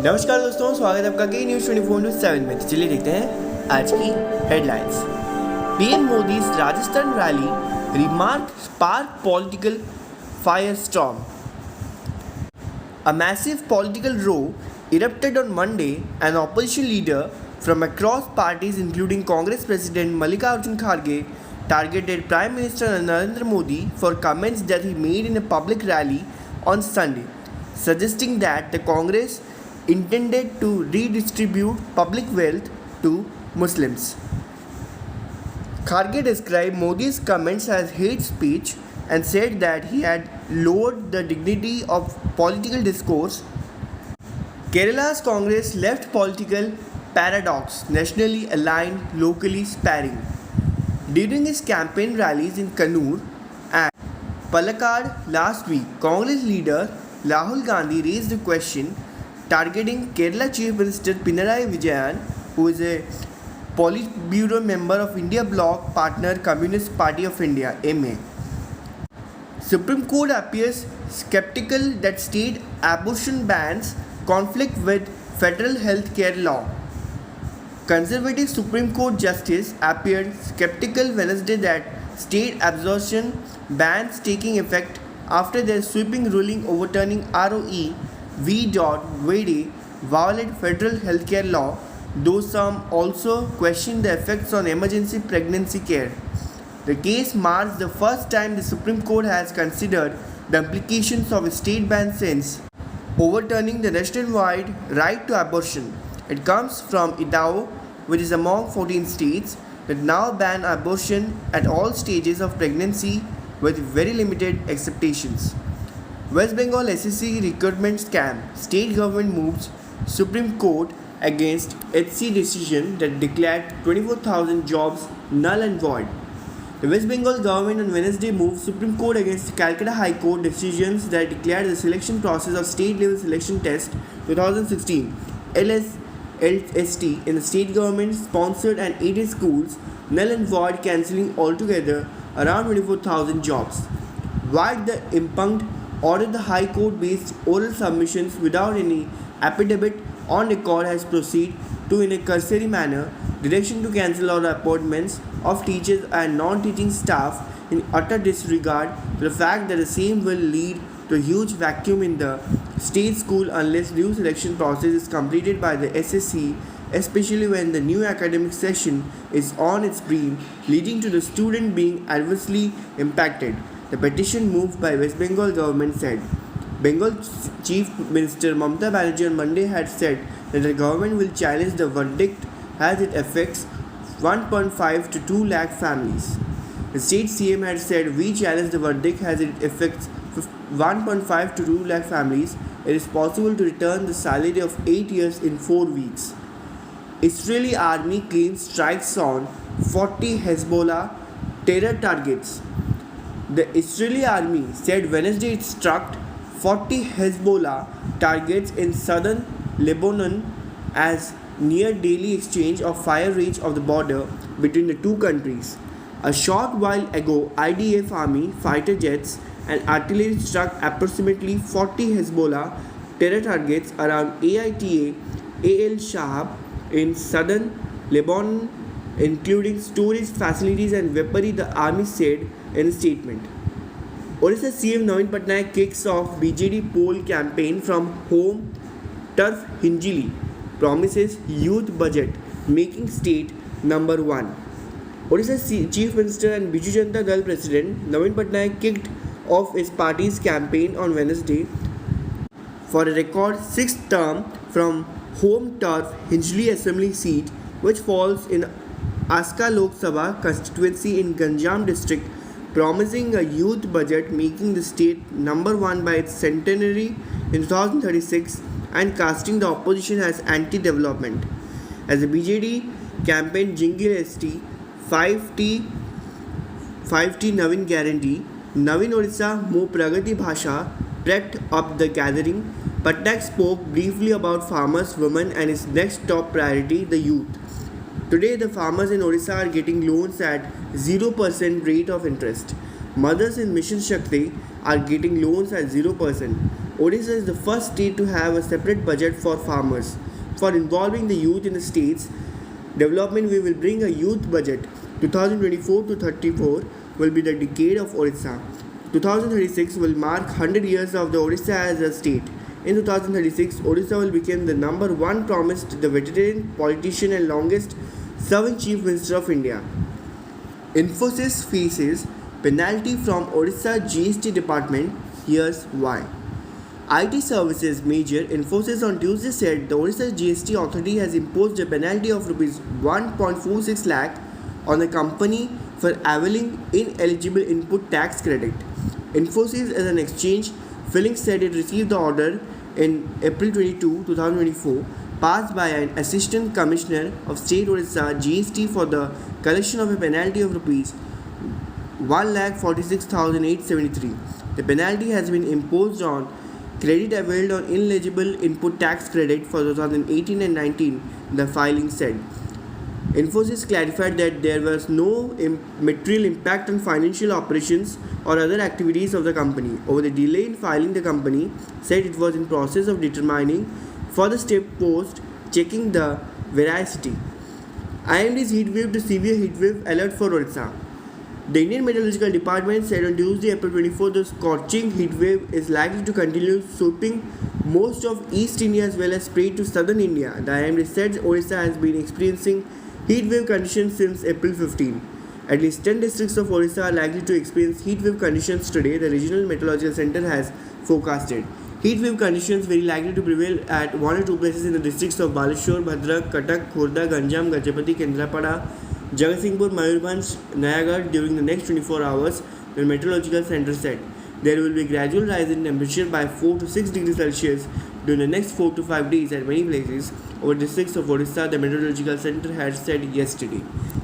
नमस्कार दोस्तों, स्वागत है आपका के न्यूज़ 24/7 में। तो चलिए देखते हैं आज की headlines. PM Modi Rajasthan rally remark spark political firestorm. A massive political row erupted on Monday. An opposition leader from across parties, including Congress President Mallikarjun Kharge, targeted Prime Minister Narendra Modi for comments that he made in a public rally on Sunday, suggesting that the Congress intended to redistribute public wealth to Muslims. Kharge described Modi's comments as hate speech and said that he had lowered the dignity of political discourse. Kerala's Congress left political paradox, nationally aligned, locally sparing. During his campaign rallies in Kannur and Palakkad last week, Congress leader Rahul Gandhi raised the question targeting Kerala Chief Minister Pinarayi Vijayan, who is a Politburo member of India Bloc partner Communist Party of India (MA). Supreme Court appears skeptical that state abortion bans conflict with federal health care law. Conservative Supreme Court justice appeared skeptical Wednesday that state abortion bans taking effect after their sweeping ruling overturning ROE v. Wade violate federal healthcare law, though some also question the effects on emergency pregnancy care. The case marks the first time the Supreme Court has considered the implications of a state ban since overturning the nationwide right to abortion. It comes from Idaho, which is among 14 states that now ban abortion at all stages of pregnancy with very limited exceptions. West Bengal SSC recruitment scam. State government moves Supreme Court against HC decision that declared 24,000 jobs null and void. The West Bengal government on Wednesday moved Supreme Court against Calcutta High Court decisions that declared the selection process of state level selection test 2016 LST in the state government sponsored and aided schools null and void, cancelling altogether around 24,000 jobs. While the impugned ordered the High Court based oral submissions without any affidavit on record has proceeded to in a cursory manner direction to cancel all appointments of teachers and non-teaching staff in utter disregard to the fact that the same will lead to a huge vacuum in the state school unless new selection process is completed by the SSC, especially when the new academic session is on its brink, leading to the student being adversely impacted. The petition moved by West Bengal government said. Bengal Chief Minister Mamata Banerjee on Monday had said that the government will challenge the verdict as it affects 1.5 to 2 lakh families. The state CM had said, "We challenge the verdict as it affects 1.5 to 2 lakh families. It is possible to return the salary of 8 years in 4 weeks." Israeli army claims strikes on 40 Hezbollah terror targets. The Israeli army said Wednesday it struck 40 Hezbollah targets in southern Lebanon as near daily exchange of fire range of the border between the two countries. A short while ago, IDF army fighter jets and artillery struck approximately 40 Hezbollah terror targets around Aita Al Shahab in southern Lebanon, including storage facilities and weaponry, the army said in a statement. Odisha CM Navin Patnaik kicks off BJD poll campaign from home turf Hinjili, promises youth budget, making state number 1. Odisha Chief Minister and Biju Janata Dal President Navin Patnaik kicked off his party's campaign on Wednesday for a record 6th term from home turf Hinjili Assembly seat, which falls in Aska Lok Sabha constituency in Ganjam district, promising a youth budget, making the state number 1 by its centenary in 2036 and casting the opposition as anti-development. As the BJD campaign jingle ST 5T Navin guarantee, Navin Odisha Mo Pragati Bhasha prepped up the gathering. Patnaik spoke briefly about farmers, women and his next top priority, the youth. Today, the farmers in Odisha are getting loans at 0% rate of interest. Mothers in Mission Shakti are getting loans at 0%. Odisha is the first state to have a separate budget for farmers. For involving the youth in the state's development, we will bring a youth budget. 2024 to 34 will be the decade of Odisha. 2036 will mark 100 years of the Odisha as a state. In 2036, Odisha will become the number one promised the veteran politician and longest serving Chief Minister of India. Infosys faces penalty from Odisha GST department. Here's why. IT services major Infosys on Tuesday said the Odisha GST authority has imposed a penalty of Rs 1.46 lakh on the company for availing ineligible input tax credit. Infosys as an exchange filing said it received the order in April 22, 2024, passed by an Assistant Commissioner of State Odisha GST for the collection of a penalty of Rs 1,46,873. The penalty has been imposed on credit availed on ineligible input tax credit for 2018 and 19, the filing said. Infosys clarified that there was no material impact on financial operations or other activities of the company. Over the delay in filing, the company said it was in process of determining further step post checking the veracity. IMD's heatwave to severe heatwave alert for Odisha. The Indian Meteorological Department said on Tuesday, April 24, the scorching heatwave is likely to continue sweeping most of East India as well as spread to southern India. The IMD said Odisha has been experiencing heatwave conditions since April 15. At least 10 districts of Odisha are likely to experience heatwave conditions today, the Regional Meteorological Center has forecasted. Heatwave conditions very likely to prevail at one or two places in the districts of Baleshwar, Bhadrak, Cuttack, Khurda, Ganjam, Gajapati, Kendrapada, Jagatsinghpur, Mayurbhanj, Nayagarh during the next 24 hours, the Meteorological Center said. There will be a gradual rise in temperature by 4 to 6 degrees Celsius during the next 4 to 5 days at many places over districts of Odisha, the Meteorological Center had said yesterday.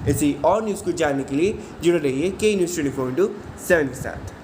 ऐसी और news को जानने के लिए जुड़े रहिए के news 24/7 के साथ.